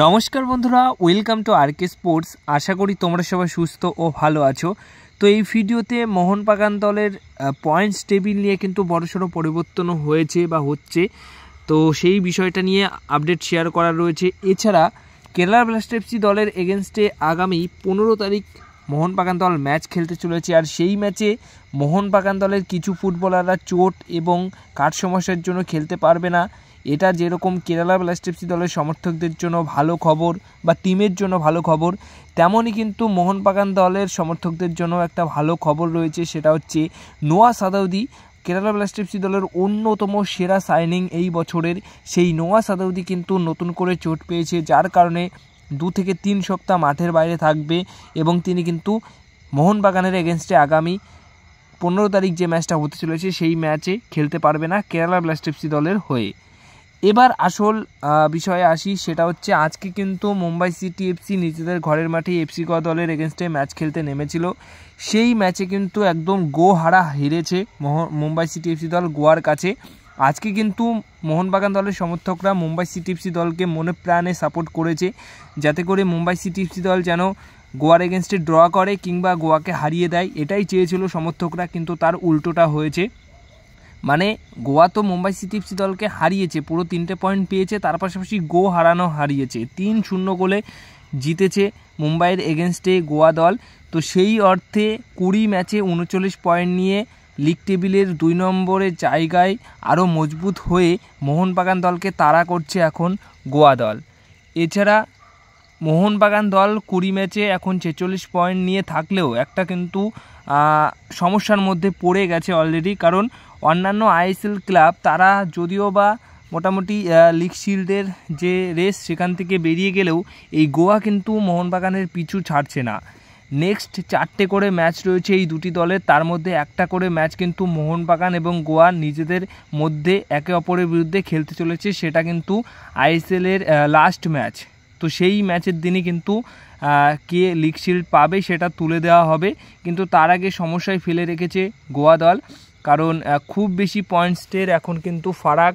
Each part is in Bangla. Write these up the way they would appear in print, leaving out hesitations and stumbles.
নমস্কার বন্ধুরা, ওয়েলকাম টু আরকে স্পোর্টস। আশা করি তোমরা সবাই সুস্থ ও ভালো আছো। তো এই ভিডিওতে মোহনবাগান দলের পয়েন্টস টেবিল নিয়ে কিন্তু বড়সড় পরিবর্তন হয়েছে বা হচ্ছে, তো সেই বিষয়টা নিয়ে আপডেট শেয়ার করা রয়েছে। এছাড়া কেরালা ব্লাস্টার্স দলের এগেনস্টে আগামী 15 তারিখ মোহনবাগান দল ম্যাচ খেলতে চলেছে, আর সেই ম্যাচে মোহনবাগান দলের কিছু ফুটবলাররা চোট এবং কাঠ সমস্যার জন্য খেলতে পারবে না। এটা যেরকম কেরালা ব্লাস্টার্স দলের সমর্থকদের জন্য ভালো খবর বা টিমের জন্য ভালো খবর, তেমনই কিন্তু মোহনবাগান দলের সমর্থকদের জন্য একটা ভালো খবর রয়েছে। সেটা হচ্ছে নোয়া সাদাউদি, কেরালা ব্লাস্টার্স দলের অন্যতম সেরা সাইনিং এই বছরের, সেই নোয়া সাদাউদি কিন্তু নতুন করে চোট পেয়েছে, যার কারণে 2 থেকে 3 সপ্তাহ মাঠের বাইরে থাকবে এবং তিনি কিন্তু মোহনবাগানের এগেনস্টে আগামী 15 তারিখ যে ম্যাচটা হতে চলেছে সেই ম্যাচে খেলতে পারবে না কেরালা ব্লাস্টার্স দলের হয়ে। এবার আসল বিষয়ে আসি, সেটা হচ্ছে আজকে কিন্তু মুম্বাই সিটি এফসি নিজেদের ঘরের মাঠে এফসি গোয়া দলের এগেনস্টে ম্যাচ খেলতে নেমেছিল। সেই ম্যাচে কিন্তু একদম গোহারা হেরেছে মুম্বাই সিটি এফসি দল গোয়ার কাছে। আজকে কিন্তু মোহনবাগান দলের সমর্থকরা মুম্বাই সিটি এফসি দলকে মনে প্রাণে সাপোর্ট করেছে, যাতে করে মুম্বাই সিটি এফসি দল যেন গোয়ার এগেনস্টে ড্র করে কিংবা গোয়াকে হারিয়ে দেয়, এটাই চেয়েছিল সমর্থকরা, কিন্তু তার উল্টোটা হয়েছে। মানে গোয়া তো মুম্বাই সিটি এফসি দলকে হারিয়েছে, পুরো 3টে পয়েন্ট পেয়েছে, তার পাশাপাশি হারিয়েছে 3-0 গোলে জিতেছে মুম্বাইয়ের এগেনস্টে গোয়া দল। তো সেই অর্থে 20 ম্যাচে 39 পয়েন্ট নিয়ে লিগ টেবিলের 2 নম্বরের জায়গায় আরও মজবুত হয়ে মোহনবাগান দলকে তাড়া করছে এখন গোয়া দল। এছাড়া মোহনবাগান দল 20 ম্যাচে এখন 46 পয়েন্ট নিয়ে থাকলেও একটা কিন্তু সমস্যার মধ্যে পড়ে গেছে অলরেডি, কারণ অন্যান্য আইএসএল ক্লাব তারা যদিও বা মোটামুটি লিগ শিল্ডের যে রেস সেখান থেকে বেরিয়ে গেলেও এই গোয়া কিন্তু মোহনবাগানের পিছু ছাড়ছে না। নেক্সট 4টে করে ম্যাচ রয়েছে এই দুটি দলের, তার মধ্যে একটা করে ম্যাচ কিন্তু মোহনবাগান এবং গোয়া নিজেদের মধ্যে একে অপরের বিরুদ্ধে খেলতে চলেছে, সেটা কিন্তু আইএসএলের লাস্ট ম্যাচ। তো সেই ম্যাচের দিনই কিন্তু কে লিগ শিল্ড পাবে সেটা তুলে দেওয়া হবে, কিন্তু তার আগে সমস্যায় ফেলে রেখেছে গোয়া দল, কারণ খুব বেশি পয়েন্টসের এখন কিন্তু ফারাক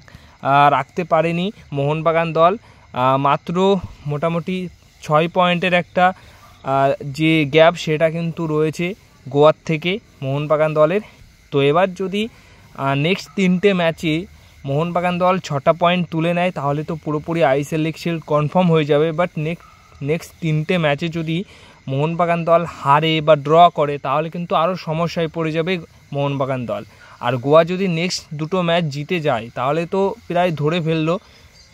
রাখতে পারেনি মোহনবাগান দল। মাত্র মোটামুটি 6 পয়েন্টের একটা যে গ্যাপ সেটা কিন্তু রয়েছে গোয়ার থেকে মোহনবাগান দলের। তো এবার যদি নেক্সট 3টে ম্যাচে মোহনবাগান দল 6টা পয়েন্ট তুলে নেয় তাহলে তো পুরোপুরি আইএসএল লিগ শিল্ড কনফার্ম হয়ে যাবে। বাট নেক্সট 3টে ম্যাচে যদি মোহনবাগান দল হারে বা ড্র করে তাহলে কিন্তু আরও সমস্যায় পড়ে যাবে মোহনবাগান দল। আর গোয়া যদি নেক্সট 2টো ম্যাচ জিতে যায় তাহলে তো প্রায় ধরে ফেললো,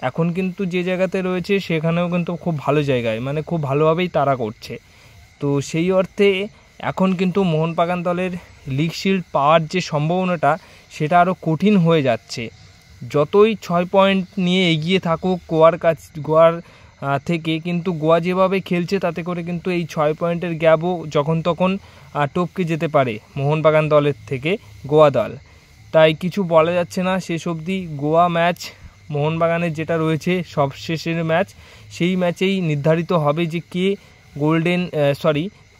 এখন কিন্তু যে জায়গাতে রয়েছে সেখানেও কিন্তু খুব ভালো জায়গায়, মানে খুব ভালোভাবেই তারা করছে। তো সেই অর্থে এখন কিন্তু মোহনবাগান দলের লিগ শিল্ড পাওয়ার যে সম্ভাবনাটা সেটা আরও কঠিন হয়ে যাচ্ছে। যতই 6 পয়েন্ট নিয়ে এগিয়ে থাকুক গোয়ার থেকে, কিন্তু গোয়া যেভাবে খেলছে তাতে করে কিন্তু এই 6 পয়েন্টের গ্যাপও যখন তখন টপকে যেতে পারে মোহনবাগান দলের থেকে গোয়া দল। তাই কিছু বলা যাচ্ছে না শেষ অবধি। গোয়া ম্যাচ মোহনবাগানের যেটা রয়েছে সবশেষের ম্যাচ, সেই ম্যাচেই নির্ধারিত হবে যে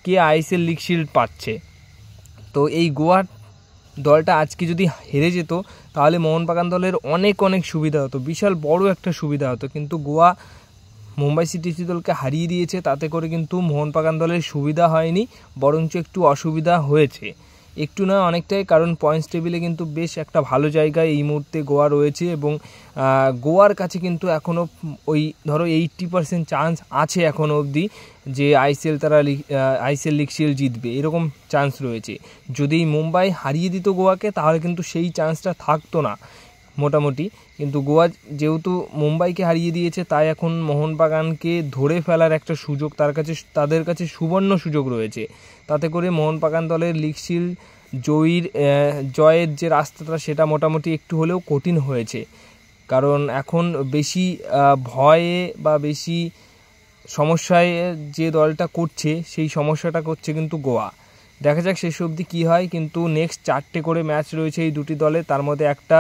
কে আইএসএল লিগ শিল্ড পাচ্ছে। তো এই গোয়ার দলটা আজকে যদি হেরে যেত তাহলে মোহনবাগান দলের অনেক সুবিধা হতো, বিশাল বড় একটা সুবিধা হতো, কিন্তু গোয়া মুম্বাই সিটি এফসি দলকে হারিয়ে দিয়েছে, তাতে করে কিন্তু মোহনবাগান দলের সুবিধা হয়নি, বরঞ্চ একটু অসুবিধা হয়েছে, একটু না অনেকটাই, কারণ পয়েন্টস টেবিলে কিন্তু বেশ একটা ভালো জায়গায় এই মুহূর্তে গোয়া রয়েছে এবং গোয়ার কাছে কিন্তু এখনও ওই ধরো 80% চান্স আছে এখনও অবধি যে আইএসএল লিগ শিল্ড জিতবে, এরকম চান্স রয়েছে। যদি মুম্বাই হারিয়ে দিত গোয়াকে তাহলে কিন্তু সেই চান্সটা থাকতো না মোটামুটি, কিন্তু গোয়া যেহেতু মুম্বাইকে হারিয়ে দিয়েছে তাই এখন মোহনবাগানকে ধরে ফেলার একটা সুযোগ তাদের কাছে সুবর্ণ সুযোগ রয়েছে, তাতে করে মোহনবাগান দলের লিগ শিল্ড জয়ের যে রাস্তাটা সেটা মোটামুটি একটু হলেও কঠিন হয়েছে, কারণ এখন বেশি ভয়ে বা বেশি সমস্যায় যে দলটা করছে সেই সমস্যাটা করছে কিন্তু গোয়া। দেখা যাক শেষ অবধি কী হয়, কিন্তু নেক্সট 4টে করে ম্যাচ রয়েছে এই দুটি দলে, তার মধ্যে একটা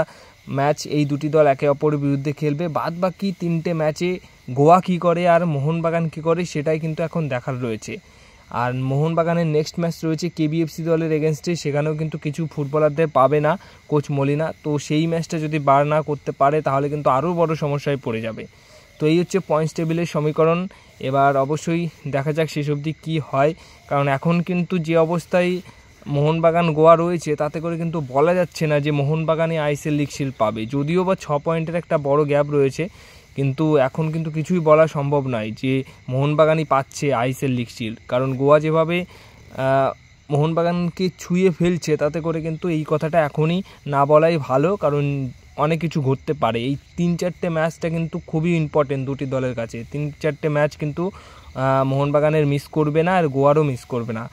ম্যাচ এই দুটি দল একে অপরের বিরুদ্ধে খেলবে, বাদ বাকি 3টে ম্যাচে গোয়া কী করে আর মোহনবাগান কী করে সেটাই কিন্তু এখন দেখার রয়েছে। আর মোহনবাগানের নেক্সট ম্যাচ রয়েছে কেবিএফসি দলের এগেনস্টে, সেখানেও কিন্তু কিছু ফুটবলারদের পাবে না কোচ মলিনা, তো সেই ম্যাচটা যদি বার না করতে পারে তাহলে কিন্তু আরও বড় সমস্যায় পড়ে যাবে। তো এই হচ্ছে পয়েন্টস টেবিলের সমীকরণ। এবার অবশ্যই দেখা যাক শেষ অবধি কী হয়, কারণ এখন কিন্তু যে অবস্থায় মোহনবাগান গোয়া রয়েছে তাতে করে কিন্তু বলা যাচ্ছে না যে মোহনবাগানই আইএসএল লিগ শিল্ড পাবে, যদিও বা 6 পয়েন্টের একটা বড় গ্যাপ রয়েছে, কিন্তু এখন কিন্তু কিছুই বলা সম্ভব নয় যে মোহনবাগানই পাচ্ছে আইএসএল লিগ শিল্ড। কারণ গোয়া যেভাবে মোহনবাগানকে ছুঁয়ে ফেলছে তাতে করে কিন্তু এই কথাটা এখনই না বলাই ভালো, কারণ অনেক কিছু ঘটতে পারে। এই 3-4টে ম্যাচটা কিন্তু খুবই ইম্পর্টেন্ট দুটি দলের কাছে। 3-4টে ম্যাচ কিন্তু মোহনবাগানের মিস করবে না, আর গোয়ারও মিস করবে না।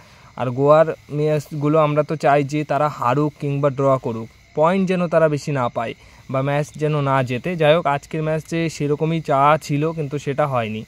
আর গোয়ার ম্যাচগুলো আমরা তো চাই যে তারা হারুক কিংবা ড্র করুক, পয়েন্ট যেন তারা বেশি না পায় বা ম্যাচ যেন না জেতে। যাই হোক, আজকের ম্যাচে সেরকমই চাওয়া ছিল কিন্তু সেটা হয়নি।